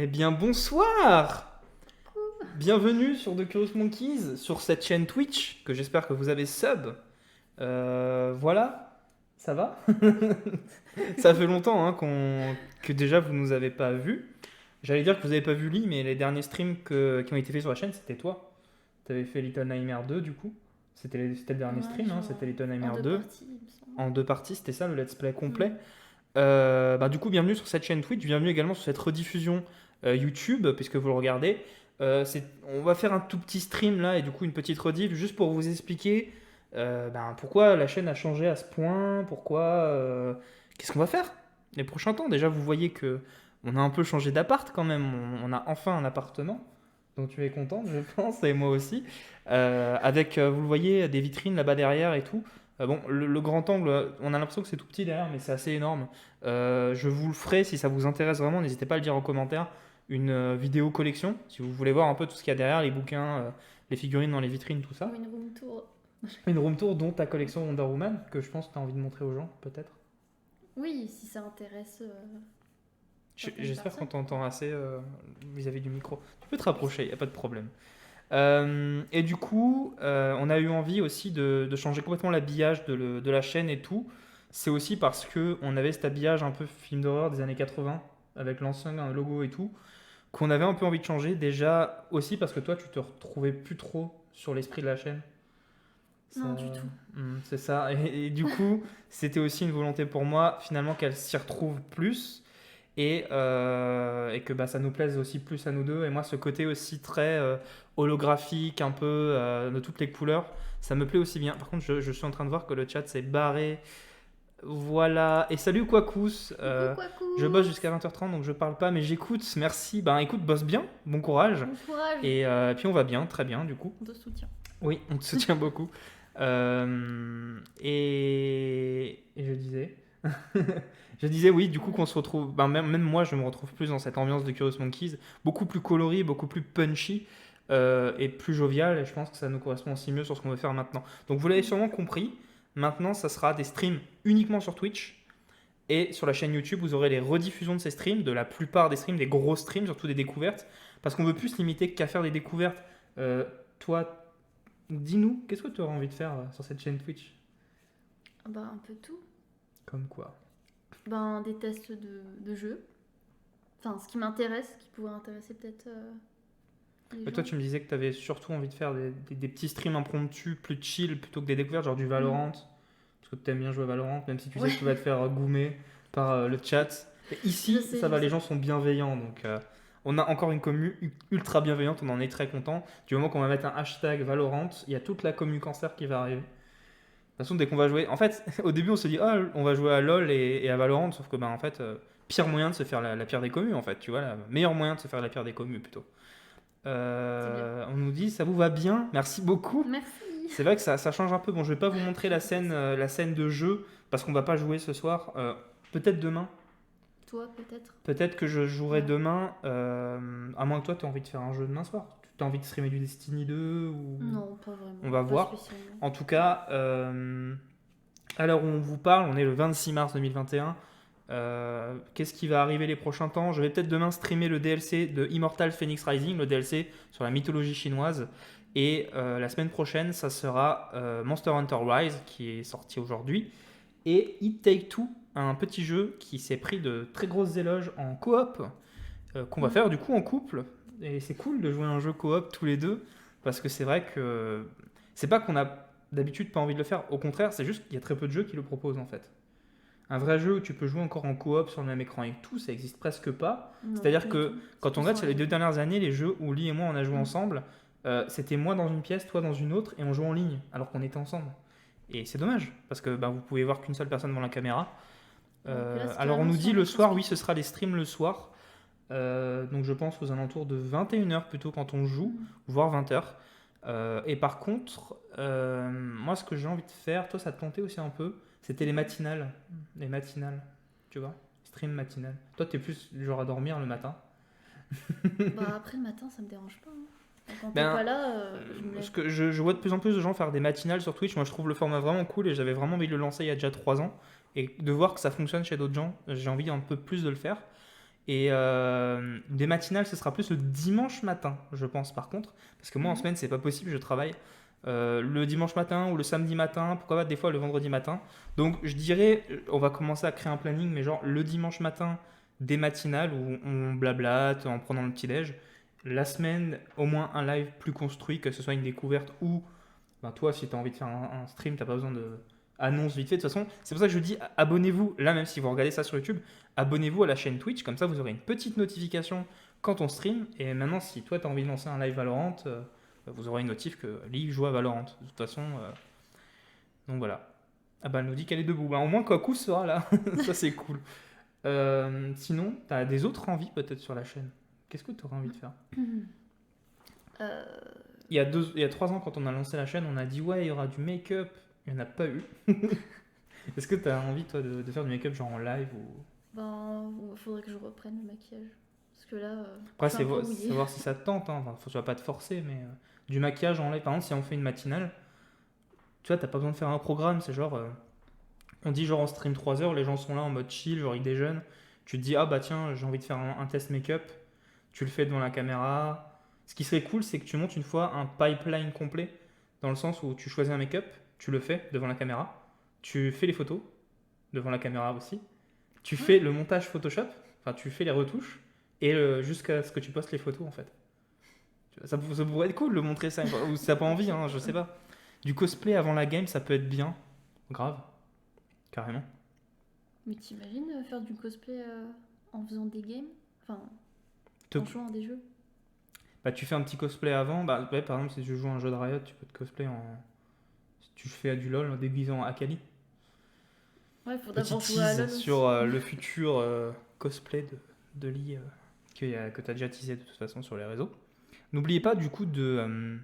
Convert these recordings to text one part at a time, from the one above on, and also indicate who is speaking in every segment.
Speaker 1: Eh bien, bonsoir! Bienvenue sur The Curious Monkeys, sur cette chaîne Twitch, que j'espère que vous avez sub. Voilà, ça va? Ça fait longtemps que déjà vous nous avez pas vus. J'allais dire que vous n'avez pas vu Lee, mais les derniers streams qui ont été faits sur la chaîne, c'était toi. Tu avais fait Little Nightmares 2 du coup. C'était le dernier
Speaker 2: Ouais,
Speaker 1: stream, hein, c'était Little
Speaker 2: en
Speaker 1: Nightmares
Speaker 2: deux
Speaker 1: 2.
Speaker 2: parties, il me semble.
Speaker 1: En deux parties, c'était ça le let's play complet.
Speaker 2: Mm.
Speaker 1: Du coup, bienvenue sur cette chaîne Twitch, bienvenue également sur cette rediffusion YouTube, puisque vous le regardez. On va faire un tout petit stream là, et du coup une petite rediff, juste pour vous expliquer pourquoi la chaîne a changé à ce point, qu'est-ce qu'on va faire les prochains temps. Déjà, vous voyez que on a un peu changé d'appart quand même, on a enfin un appartement, dont tu es contente, je pense, et moi aussi. Avec, vous le voyez, des vitrines là-bas derrière et tout. Le grand angle, on a l'impression que c'est tout petit derrière, mais c'est assez énorme. Je vous le ferai si ça vous intéresse vraiment. N'hésitez pas à le dire en commentaire. Une vidéo collection, si vous voulez voir un peu tout ce qu'il y a derrière, les bouquins, les figurines dans les vitrines, tout ça.
Speaker 2: Ou une room tour.
Speaker 1: Une room tour dont ta collection Wonder Woman, que je pense que tu as envie de montrer aux gens, peut-être.
Speaker 2: Oui, si ça intéresse. Certaines
Speaker 1: J'espère qu'on
Speaker 2: personnes.
Speaker 1: t'entend assez vis-à-vis du micro. Tu peux te rapprocher, il n'y a pas de problème. Et du coup, on a eu envie aussi de changer complètement l'habillage de la chaîne et tout. C'est aussi parce que on avait cet habillage un peu film d'horreur des années 80, avec l'ancien logo et tout, qu'on avait un peu envie de changer. Déjà aussi parce que toi, tu te retrouvais plus trop sur l'esprit de la chaîne.
Speaker 2: Non, du tout.
Speaker 1: C'est ça. Et du coup, c'était aussi une volonté pour moi, finalement, qu'elle s'y retrouve plus et que ça nous plaise aussi plus à nous deux. Et moi, ce côté aussi très holographique, un peu de toutes les couleurs, ça me plaît aussi bien. Par contre, je suis en train de voir que le chat s'est barré. Voilà. Et salut Quacous.
Speaker 2: Coucou, coucou.
Speaker 1: Je bosse jusqu'à 20h30, donc je parle pas, mais j'écoute. Merci. Ben écoute, bosse bien. Bon courage.
Speaker 2: Bon courage.
Speaker 1: Et puis on va bien, très bien, du coup.
Speaker 2: On te soutient.
Speaker 1: Oui, on te soutient beaucoup. Et je disais. Je disais oui, du coup qu'on se retrouve. Même moi, je me retrouve plus dans cette ambiance de Curious Monkeys, beaucoup plus colorée, beaucoup plus punchy et plus jovial. Et je pense que ça nous correspond aussi mieux sur ce qu'on veut faire maintenant. Donc vous l'avez sûrement compris. Maintenant, ça sera des streams uniquement sur Twitch. Et sur la chaîne YouTube, vous aurez les rediffusions de ces streams, de la plupart des streams, des gros streams, surtout des découvertes. Parce qu'on veut plus se limiter qu'à faire des découvertes. Toi, dis-nous, qu'est-ce que tu aurais envie de faire sur cette chaîne Twitch?
Speaker 2: Un peu tout.
Speaker 1: Comme quoi?
Speaker 2: Des tests de jeux. Enfin, ce qui m'intéresse, qui pourrait intéresser peut-être les
Speaker 1: Toi,
Speaker 2: gens.
Speaker 1: tu me disais que tu avais surtout envie de faire des petits streams impromptus, plus chill, plutôt que des découvertes, genre du Valorant. Parce que tu aimes bien jouer à Valorant, même si tu sais
Speaker 2: Ouais.
Speaker 1: que tu vas te faire goumer par le chat. Et ici,
Speaker 2: Je sais,
Speaker 1: ça va,
Speaker 2: je
Speaker 1: les
Speaker 2: sais.
Speaker 1: gens sont bienveillants. Donc, on a encore une commu ultra bienveillante, on en est très content. Du moment qu'on va mettre un hashtag Valorant, il y a toute la commu cancer qui va arriver. De toute façon, dès qu'on va jouer. En fait, au début, on se dit, ah, on va jouer à LoL et à Valorant, sauf que, en fait, pire moyen de se faire la pire des commus, en fait. Tu vois, meilleur moyen de se faire la pire des commus, plutôt. On nous dit, ça vous va bien, merci beaucoup.
Speaker 2: Merci.
Speaker 1: C'est vrai que ça change un peu. Bon, je vais pas vous montrer la scène de jeu parce qu'on va pas jouer ce soir. Peut-être demain.
Speaker 2: Toi, peut-être.
Speaker 1: Peut-être que je jouerai
Speaker 2: Ouais.
Speaker 1: demain. À moins que toi, tu aies envie de faire un jeu demain soir. Tu as envie de streamer du Destiny 2 ou...
Speaker 2: Non, pas vraiment.
Speaker 1: On va
Speaker 2: Pas
Speaker 1: voir.
Speaker 2: spécialement.
Speaker 1: En tout cas, à l'heure où on vous parle, on est le 26 mars 2021. Qu'est-ce qui va arriver les prochains temps? Je vais peut-être demain streamer le DLC de Immortal Phoenix Rising, le DLC sur la mythologie chinoise. Et la semaine prochaine, ça sera Monster Hunter Rise, qui est sorti aujourd'hui. Et It Take Two, un petit jeu qui s'est pris de très grosses éloges en coop, qu'on va faire du coup en couple. Et c'est cool de jouer un jeu coop tous les deux, parce que c'est vrai que c'est pas qu'on a d'habitude pas envie de le faire. Au contraire, c'est juste qu'il y a très peu de jeux qui le proposent en fait. Un vrai jeu où tu peux jouer encore en coop sur le même écran et tout, ça existe presque pas.
Speaker 2: Non,
Speaker 1: C'est-à-dire
Speaker 2: pas
Speaker 1: que
Speaker 2: du tout.
Speaker 1: quand on regarde sur les 2 dernières années, les jeux où Lee et moi on a joué
Speaker 2: Mm.
Speaker 1: ensemble, c'était moi dans une pièce, toi dans une autre, et on jouait en ligne, alors qu'on était ensemble. Et c'est dommage, parce que vous pouvez voir qu'une seule personne devant la caméra.
Speaker 2: Donc là, c'est
Speaker 1: Alors on
Speaker 2: carrément
Speaker 1: nous
Speaker 2: sur
Speaker 1: dit
Speaker 2: un
Speaker 1: le
Speaker 2: écran
Speaker 1: soir, oui,
Speaker 2: split.
Speaker 1: ce sera les streams le soir. Donc je pense aux alentours de 21h plutôt quand on joue, voire 20h. Et par contre, moi ce que j'ai envie de faire, toi ça te tentait aussi un peu, c'était les matinales. Les matinales, tu vois, stream matinal. Toi t'es plus du genre à dormir le matin.
Speaker 2: Après le matin, ça me dérange pas. Quand t'es
Speaker 1: Ben,
Speaker 2: pas là, je me
Speaker 1: Parce
Speaker 2: lève.
Speaker 1: que je vois de plus en plus de gens faire des matinales sur Twitch. Moi, je trouve le format vraiment cool et j'avais vraiment envie de le lancer il y a déjà 3 ans. Et de voir que ça fonctionne chez d'autres gens, j'ai envie un peu plus de le faire. Et des matinales, ce sera plus le dimanche matin, je pense, par contre. Parce que moi, en
Speaker 2: Mhm.
Speaker 1: semaine, c'est pas possible, je travaille le dimanche matin ou le samedi matin, pourquoi pas des fois le vendredi matin. Donc, je dirais, on va commencer à créer un planning, mais genre le dimanche matin, des matinales où on blablate en prenant le petit-déj. La semaine, au moins un live plus construit, que ce soit une découverte ou ben toi, si tu as envie de faire un stream, tu pas besoin de annonce vite fait. De toute façon, c'est pour ça que je dis abonnez-vous. Là, même si vous regardez ça sur YouTube, abonnez-vous à la chaîne Twitch. Comme ça, vous aurez une petite notification quand on stream. Et maintenant, si toi, tu as envie de lancer un live Valorant, vous aurez une notif que Lee joue à Valorant. De toute façon, donc voilà. Ah bah, elle nous dit qu'elle est debout. Bah, au moins, Kaku sera là. Ça, c'est cool. Sinon, tu as des autres envies peut-être sur la chaîne. Qu'est-ce que tu aurais envie de faire?
Speaker 2: Euh,
Speaker 1: Il y a 3 ans, quand on a lancé la chaîne, on a dit ouais, il y aura du make-up. Il n'y en a pas eu. Est-ce que tu as envie, toi, de faire du make-up genre en live ou...
Speaker 2: Ben, faudrait que je reprenne le maquillage. Parce que là,
Speaker 1: Après,
Speaker 2: je suis
Speaker 1: c'est
Speaker 2: un peu rouillée.
Speaker 1: savoir si ça te tente. Hein. Enfin, tu vas pas te forcer, mais du maquillage en live. Par exemple, si on fait une matinale, tu vois, t'as pas besoin de faire un programme. C'est genre, on dit genre on stream 3 heures, les gens sont là en mode chill, genre ils déjeunent. Tu te dis, ah bah tiens, j'ai envie de faire un test make-up. Tu le fais devant la caméra. Ce qui serait cool, c'est que tu montes une fois un pipeline complet, dans le sens où tu choisis un make-up, tu le fais devant la caméra, tu fais les photos devant la caméra aussi, tu
Speaker 2: Ouais.
Speaker 1: fais le montage Photoshop, enfin tu fais les retouches, et jusqu'à ce que tu postes les photos en fait. Ça pourrait être cool de montrer ça, ou si t'as pas envie, hein, je sais pas. Du cosplay avant la game, ça peut être bien, grave, carrément.
Speaker 2: Mais t'imagines faire du cosplay en faisant des games? Enfin,
Speaker 1: Te-
Speaker 2: en jouant à des jeux?
Speaker 1: Bah, tu fais un petit cosplay avant, bah, ouais, par exemple si tu joues à un jeu de Riot, tu peux te cosplay en... Si tu fais du LoL en déguisant Akali.
Speaker 2: Ouais, faut
Speaker 1: Petit
Speaker 2: d'abord jouer à
Speaker 1: tease
Speaker 2: LoL
Speaker 1: sur
Speaker 2: aussi.
Speaker 1: le futur cosplay de Lee que tu as déjà teasé de toute façon sur les réseaux. N'oubliez pas du coup de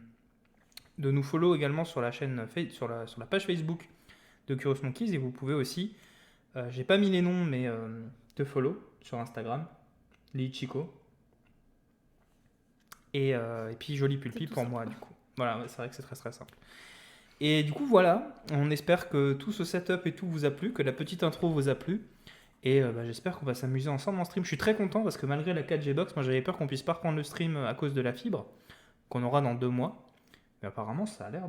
Speaker 1: nous follow également sur la chaîne, sur la page Facebook de Curious Monkeys et vous pouvez aussi, j'ai pas mis les noms mais te follow sur Instagram, Lee Chico et puis Joli
Speaker 2: C'est
Speaker 1: Pulpi
Speaker 2: tout
Speaker 1: pour
Speaker 2: simple.
Speaker 1: moi du coup. Voilà, ouais, c'est vrai que c'est très très simple. Et du coup voilà, on espère que tout ce setup et tout vous a plu, que la petite intro vous a plu. Et bah, j'espère qu'on va s'amuser ensemble en stream. Je suis très content parce que malgré la 4G box, moi j'avais peur qu'on puisse pas reprendre le stream à cause de la fibre qu'on aura dans 2 mois. Mais apparemment ça a l'air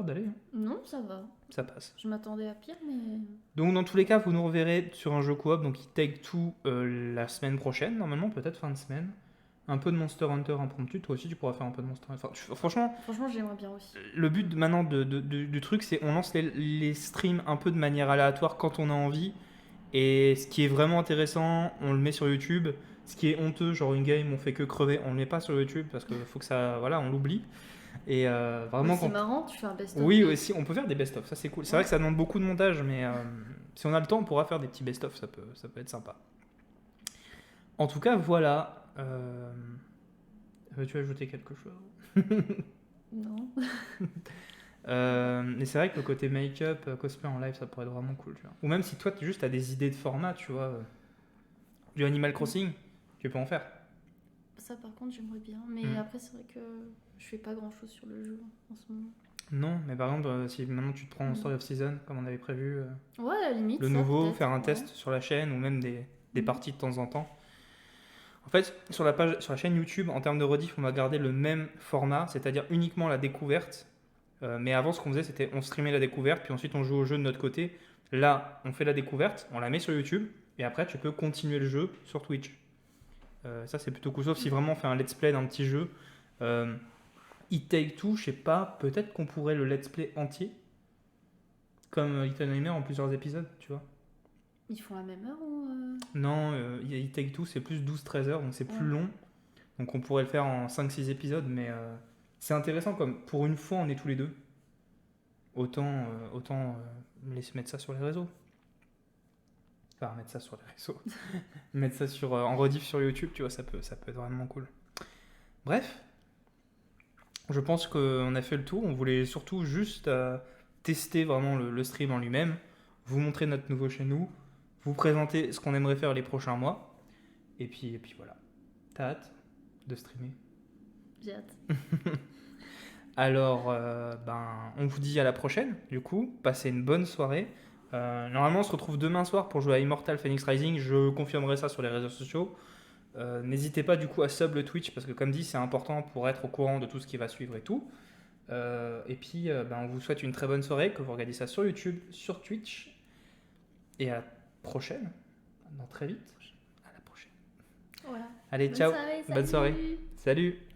Speaker 1: d'aller, hein.
Speaker 2: Non, ça va.
Speaker 1: Ça passe.
Speaker 2: Je m'attendais à pire, mais.
Speaker 1: Donc dans tous les cas, vous nous reverrez sur un jeu coop, donc il take tout la semaine prochaine, normalement, peut-être fin de semaine. Un peu de Monster Hunter impromptu, toi aussi tu pourras faire un peu de Monster Hunter. Enfin, franchement,
Speaker 2: Franchement, j'aimerais bien aussi.
Speaker 1: le but maintenant du truc, c'est on lance les streams un peu de manière aléatoire quand on a envie. Et ce qui est vraiment intéressant, on le met sur YouTube. Ce qui est honteux, genre une game, on fait que crever, on le met pas sur YouTube parce qu'il faut que ça, voilà, on l'oublie. Et
Speaker 2: Mais
Speaker 1: vraiment,
Speaker 2: c'est marrant, tu fais un best-of.
Speaker 1: oui, aussi, on peut faire des best-of, ça c'est cool. C'est
Speaker 2: Ouais.
Speaker 1: vrai que ça demande beaucoup de montage, mais si on a le temps, on pourra faire des petits best-of, ça peut être sympa. En tout cas, voilà. Veux-tu ajouter quelque chose?
Speaker 2: Non.
Speaker 1: Mais c'est vrai que le côté make-up, cosplay en live, ça pourrait être vraiment cool, tu vois. Ou même si toi, juste t'as des idées de format, tu vois, du Animal Crossing, tu peux en faire.
Speaker 2: Ça, par contre, j'aimerais bien. Mais
Speaker 1: Mm.
Speaker 2: après, c'est vrai que je fais pas grand-chose sur le jeu en ce moment.
Speaker 1: Non, mais par exemple, si maintenant tu te prends
Speaker 2: Mm.
Speaker 1: Story of Season, comme on avait prévu,
Speaker 2: Ouais, à la limite.
Speaker 1: le
Speaker 2: ça,
Speaker 1: nouveau,
Speaker 2: peut-être,
Speaker 1: faire un
Speaker 2: ouais.
Speaker 1: test sur la chaîne ou même des
Speaker 2: Mm.
Speaker 1: parties de temps en temps. En fait, sur la chaîne YouTube, en termes de rediff, on va garder le même format, c'est-à-dire uniquement la découverte. Mais avant, ce qu'on faisait, c'était on streamait la découverte, puis ensuite on joue au jeu de notre côté. Là, on fait la découverte, on la met sur YouTube, et après, tu peux continuer le jeu sur Twitch. Ça, c'est plutôt cool, sauf si vraiment on fait un let's play d'un petit jeu. It Take Two, je sais pas, peut-être qu'on pourrait le let's play entier, comme Little Nightmares en plusieurs épisodes, tu vois.
Speaker 2: Ils font la même heure ou.
Speaker 1: Non, It Take Two, c'est plus 12-13 heures, donc c'est plus
Speaker 2: Ouais.
Speaker 1: long. Donc on pourrait le faire en 5-6 épisodes, mais c'est intéressant comme pour une fois on est tous les deux. Autant laisser mettre ça sur les réseaux. Enfin, mettre ça sur les réseaux. Mettre ça en rediff sur YouTube, tu vois, ça peut être vraiment cool. Bref, je pense qu'on a fait le tour. On voulait surtout juste tester vraiment le stream en lui-même, vous montrer notre nouveau chez nous, vous présenter ce qu'on aimerait faire les prochains mois. Et puis voilà. T'as hâte de streamer?
Speaker 2: J'ai hâte.
Speaker 1: Alors, on vous dit à la prochaine, du coup. Passez une bonne soirée. Normalement, on se retrouve demain soir pour jouer à Immortal Phoenix Rising. Je confirmerai ça sur les réseaux sociaux. N'hésitez pas du coup à sub le Twitch parce que comme dit, c'est important pour être au courant de tout ce qui va suivre et tout. Et puis, on vous souhaite une très bonne soirée, que vous regardez ça sur YouTube, sur Twitch. Et à la prochaine, dans très vite. À la prochaine.
Speaker 2: Voilà.
Speaker 1: Allez,
Speaker 2: Bonne
Speaker 1: ciao.
Speaker 2: soirée,
Speaker 1: Bonne soirée.
Speaker 2: salut.
Speaker 1: Salut.